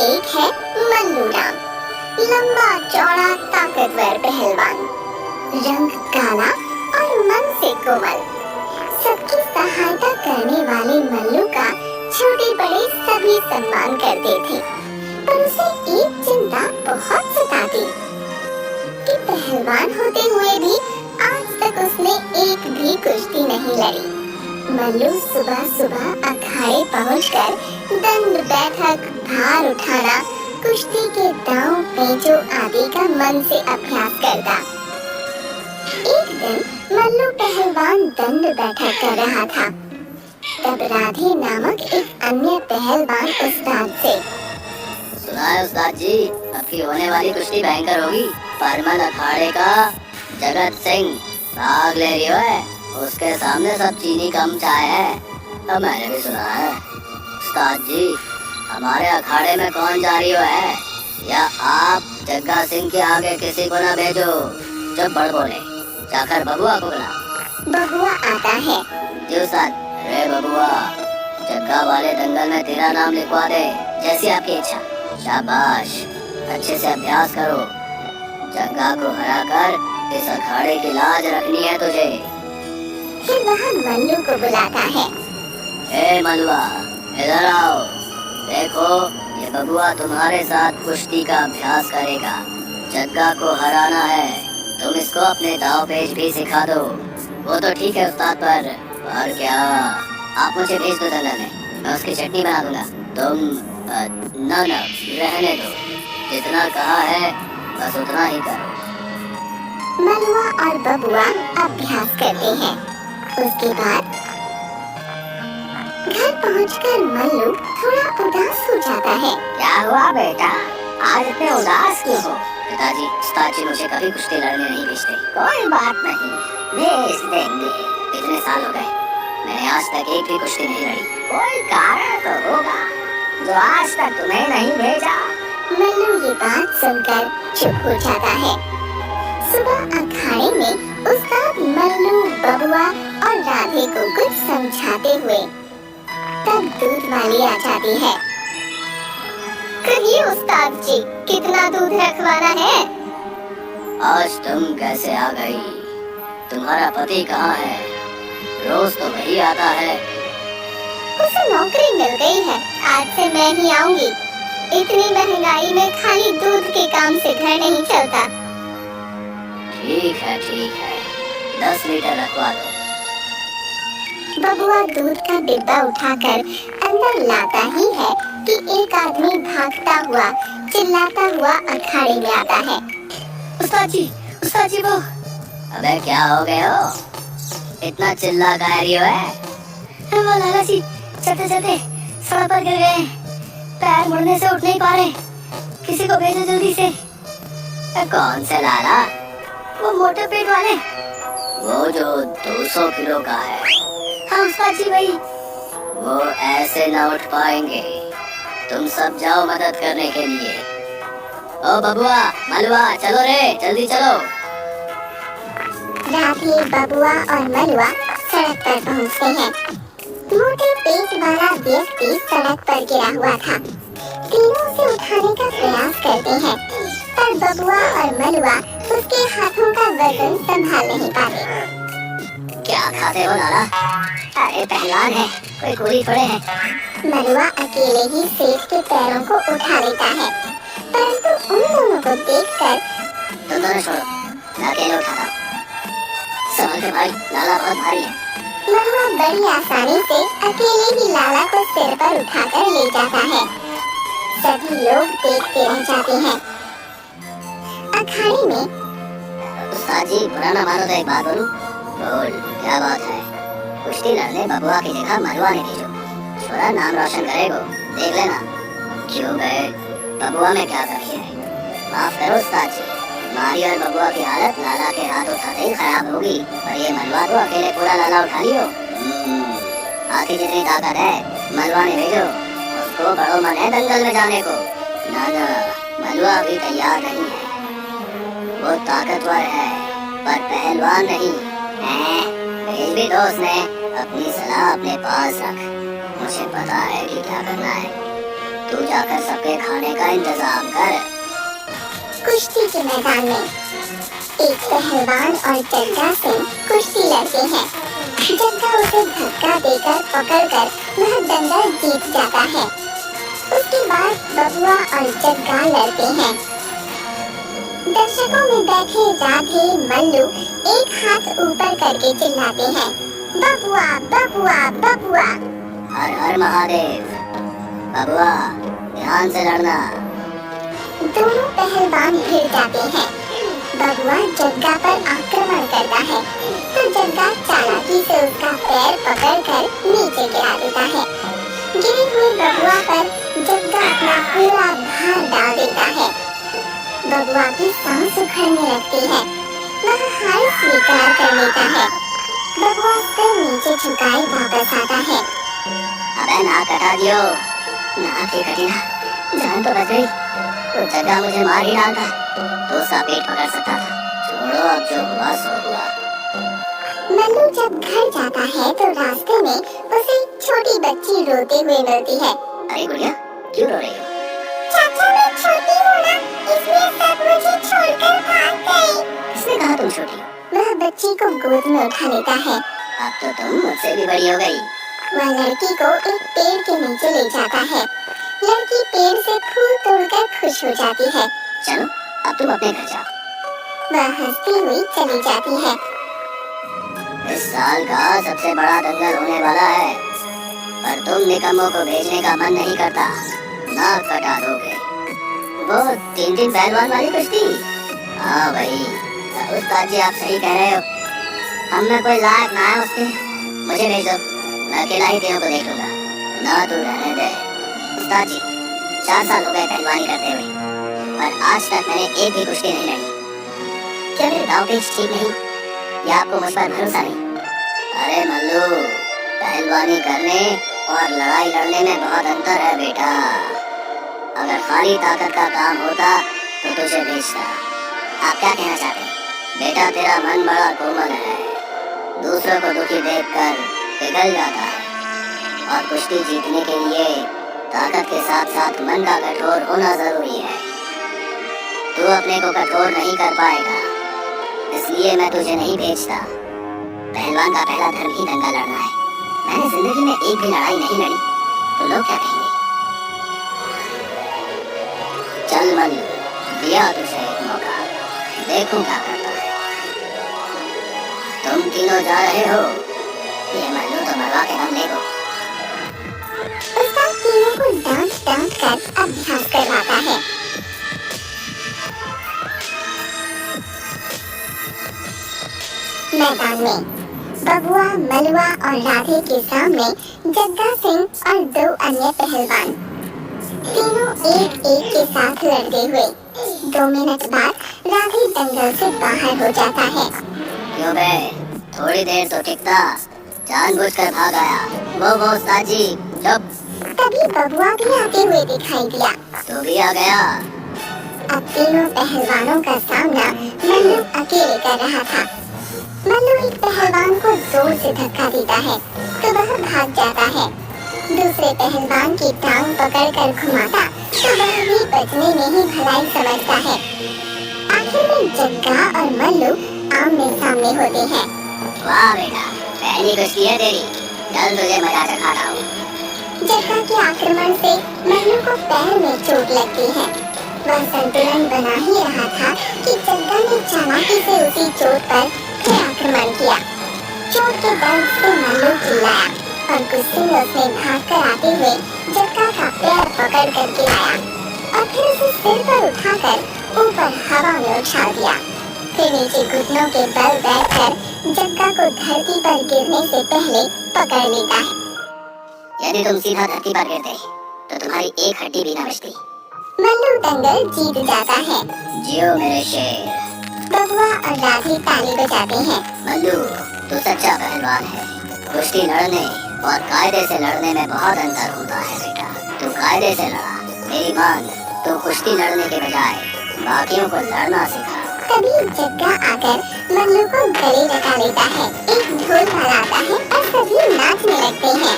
एक है मल्लू राम, लंबा चौड़ा ताकतवर पहलवान, रंग काला और मन से कोमल। सबकी सहायता करने वाले मल्लू का छोटे बड़े सभी सम्मान करते थे, पर उसे एक चिंता बहुत सताती कि पहलवान होते हुए भी आज तक उसने एक भी कुश्ती नहीं लड़ी। मल्लू सुबह सुबह अखाड़े पहुंचकर दंड बैठक, भार उठाना, कुश्ती के दांव पेंचों आदि का मन से अभ्यास करता। एक दिन मल्लू पहलवान दंड बैठक कर रहा था, तब राधे नामक एक अन्य पहलवान उस्ताद से, सुना है उस्ताद जी, आपकी होने वाली कुश्ती भयंकर होगी। परमल अखाड़े का जगत सिंह भाग ले रही है, उसके सामने सब चीनी कम चाय है। अब मैंने भी सुना है। उस्ताद जी, हमारे अखाड़े में कौन जा रही है, या आप जग्गा सिंह के आगे किसी को न भेजो जो बड़ बोले। जाकर बबुआ को बुला। बबुआ आता है। जी उस्ताद। अरे बबुआ, जग्गा वाले दंगल में तेरा नाम लिखवा दे, जैसी आपकी इच्छा। शाबाश, अच्छे से अभ्यास करो। जग्गा को हरा कर इस अखाड़े की लाज रखनी है तुझे। फिर वह मल्लू को बुलाता है। ए मलुआ, इधर आओ। देखो, ये बबुआ तुम्हारे साथ कुश्ती का अभ्यास करेगा। जग्गा को हराना है, तुम इसको अपने दाव पेच भी सिखा दो। वो तो ठीक है उस्ताद, पर और क्या, आप मुझे भेज दो दंगल में, मैं उसकी चटनी बना दूंगा। तुम ना रहने दो, जितना कहा है बस उतना ही करो। मलुआ और बबुआ अभ्यास करते हैं। उसके बाद घर पहुंचकर मल्लू थोड़ा उदास हो जाता है। क्या हुआ बेटा, आज इतने उदास क्यों हो? पिताजी, उस्ताद जी मुझे कभी कुश्ती लड़ने नहीं भेजते। कोई बात नहीं, भेज देंगे। इतने साल हो गए, मैंने आज तक एक भी कुश्ती नहीं लड़ी। कोई कारण तो होगा जो आज तक तुम्हें नहीं भेजा। मल्लू ये बात सुनकर चुप हो जाता है। सुबह अखाड़े में उस्ताद मल्लू, बबुआ और राधे को कुछ समझाते हुए तब दूध वाली आ जाती है। कहिए उस्ताद जी, कितना दूध रखवाना है? आज तुम कैसे आ गई? तुम्हारा पति कहाँ है? रोज तो वही आता है। उसे नौकरी मिल गई है, आज से मैं ही आऊंगी। इतनी महंगाई में खाली दूध के काम से घर नहीं चलता। ठीक है, 10 लीटर रखवा दो। बबुआ दूध का डिब्बा उठाकर अंदर लाता ही है कि एक आदमी भागता हुआ, चिल्लाता हुआ अखाड़े में आता है। उस्ताद जी वो। अबे क्या हो गए हो? इतना चिल्ला गा रही हो है? वो लाला जी चलते चलते सड़क पर गिर गए, पैर मुड़ने से उठ नहीं पा रहे, किसी को भेजो जल्दी से। कौन से लाला? वो मोटे पेट वाले। वो जो 200 किलो का है? हाँ उस्ताद जी वही। वो ऐसे न उठ पाएंगे, तुम सब जाओ मदद करने के लिए। ओ बबुआ, मलुआ, चलो रे, जल्दी चलो। राधे, बबुआ और मलुआ सड़क पर पहुंचते हैं। मोटे पेट वाला व्यक्ति सड़क पर गिरा हुआ था। तीनों से उठाने का प्रयास करते हैं, पर बबुआ और मलुआ उसके हाथों का वजन संभाल नहीं पाते। क्या खाते हो लाला? अरे पहलवान है, कोई गोली थोड़े है। मलुआ अकेले ही सेठ के पैरों को उठा लेता है, परंतु उन दोनों को देखकर तुम दोनों छोड़ो, मैं अकेले उठाता हूँ। संभल के भाई, लाला बहुत भारी है। मलुआ बड़ी आसानी से अकेले ही लाला को सिर पर उठाकर ले जाता है। सभी लोग देखते रह जाते हैं। अखाड़े में उस्ताद जी, बुरा ना मानो तो एक बात बोलूं? बोल, क्या बात है? कुश्ती लड़ने बबुआ की जगह मलुआ ने भेजो, छोरा नाम रोशन करेगा, देख लेना। क्यों गए? बबुआ में क्या कमी है? माफ करो उस्ताद जी, तुम्हारी और बबुआ की हालत लाला के हाथ उठाते ही खराब होगी, पर ये मलुआ तो अकेले पूरा लाला उठा लियो। हाथी जितनी ताकत है, मलुआ ने भेजो, उसको बड़ो मन है दंगल में जाने को। ना, मलुआ अभी तैयार नहीं है। वो ताकतवर है, पर पहलवान नहीं। भेज भी दो उसने, अपनी सलाह अपने पास रख, मुझे पता है कि क्या करना है। तू जाकर सबके खाने का इंतजाम कर। कुश्ती के मैदान में एक पहलवान और जग्गा सिंह कुश्ती लड़ते हैं। जग्गा उसे धक्का देकर पकड़कर वह दंगल जीत जाता है। उसके बाद बबुआ और जग्गा लड़ते हैं। दर्शकों में बैठे राधे मल्लू एक हाथ ऊपर करके चिल्लाते हैं, बबुआ बबुआ बबुआ। हर हर महादेव। बबुआ ध्यान से लड़ना। दोनों पहलवान भिड़ जाते हैं। बबुआ जग्गा पर आक्रमण करता है तो जग्गा चालाकी से उसका पैर पकड़कर नीचे गिरा देता है। गिरे हुए बबुआ पर जग्गा अपना पूरा भार डाल देता है। बबुआ की सांस उखड़ने लगती है। वह हार स्वीकार कर लेता है। बबुआ सिर नीचे झुकाए वापस आता है। अबे नाक कटा दियो। नाक ही कटी ना, जान तो बच गई। तो जग्गा मुझे मार ही डालता तो उसका पेट पकड़ सकता था। छोड़ो, अब जो हुआ सो हुआ। मल्लू जब घर जाता है तो रास्ते में उसे एक छोटी बच्ची रोते हुए मिलती है। अरे गुड़िया, क्यों रो रही हो? चाचा मैं छोटी हूँ ना, इसलिए सब मुझे छोड़कर भाग गए। किसने कहा तुम छोटी हो? वह बच्ची को गोद में उठा लेता है। अब तो तुम मुझसे भी बड़ी हो गई। वह लड़की को एक पेड़ के नीचे ले जाता है। लड़की पेड़ से फूल तोड़कर खुश हो जाती है। चलो अब तुम अपने घर जाओ। वह हंसती हुई चली जाती है। इस साल का सबसे बड़ा दंगल होने वाला है, पर तुम निकम्मों को भेजने का मन नहीं करता। नाक कटा दोगे। वो 3 पहलवान वाली कुश्ती? हाँ भाई, उस्ताद जी आप सही कह रहे हो। हम में कोई लायक ना है उसके। मुझे भेज दो, मैं अकेला ही तीनों को देख लूंगा। ना तू रहने दे। उस्ताद जी 4 साल हो गए पहलवानी करते हुए, पर आज तक मैंने एक भी कुश्ती नहीं लड़ी। क्या मेरे दांव पेच ठीक नहीं या आपको मुझ पर भरोसा नहीं? अरे मल्लू, पहलवानी करने और लड़ाई लड़ने में बहुत अंतर है बेटा। अगर खाली ताकत का काम होता तो तुझे भेजता। आप क्या कहना चाहते हैं? बेटा तेरा मन बड़ा कोमल है, दूसरों को दुखी देखकर पिघल जाता है, और कुश्ती जीतने के लिए ताकत के साथ साथ मन का कठोर होना जरूरी है। तू अपने को कठोर नहीं कर पाएगा, इसलिए मैं तुझे नहीं भेजता। पहलवान का पहला धर्म ही दंगा लड़ना है। मैंने जिंदगी में एक भी लड़ाई नहीं लड़ी, तो लोग क्या कहेंगे? चल मन, दिया तुझे एक मौका, देखूं क्या करता है। तुम तीनों जा रहे हो, ये मल्लू तो मरवा के हम लेगो। उसका तीनों को डांट डांट कर अभ्यास करवाता है। मैदान में बबुआ, मलुआ और राधे के सामने जग्गा सिंह और 2 अन्य पहलवान, तीनों एक एक के साथ लड़ते हुए। 2 मिनट बाद राधे दंगल से बाहर हो जाता है। क्यों बे, थोड़ी देर तो टिकता, जानबूझकर भाग आया। वो उस्ताद जी चुप। तभी बबुआ भी आते हुए दिखाई दिया। तू भी आ गया। अब तीनों पहलवानों का सामना मल्लू अकेले कर रहा था। मल्लू एक पहलवान को जोर से धक्का देता है तो वह भाग जाता है। दूसरे पहलवान की टांग पकड़कर घुमाता तो वह भी बचने में ही भलाई समझता है। आखिर में जग्गा और मल्लू आमने सामने होते हैं। वाह बेटा, पहली कुश्ती है तेरी, चल तुझे मजा चखाता हूँ। जग्गा के आक्रमण से मल्लू को पैर में चोट लगती है। वह संतुलन बना ही रहा था कि जग्गा ने चालाकी से उसी चोट पर फिर आक्रमण किया। चोट के दर्द से मल्लू चिल्लाया और गुस्से में उसने भागकर आते हुए जग्गा का पैर पकड़कर गिराया और फिर उसे सिर पर उठाकर ऊपर हवा में उछाल दिया। फिर नीचे घुटनों के बल बैठकर जग्गा को धरती पर गिरने से पहले पकड़ लेता है। यदि तुम सीधा धरती पर गिरते तो तुम्हारी एक हड्डी भी न बचती। मल्लू दंगल जीत जाता है। जियो मेरे शेर। बबुआ और राधे ताली बजाते हैं। मल्लू, तू सच्चा पहलवान है। कुश्ती लड़ने और कायदे से लड़ने में बहुत अंतर होता है बेटा। तू कायदे से लड़ा, मेरी मान, तू कुश्ती लड़ने के बजाय बाकियों को लड़ना सिखा। तभी जग्गा आकर मल्लू को गले लगा लेता है। एक ढोल बजाता है और सभी नाचने लगते हैं।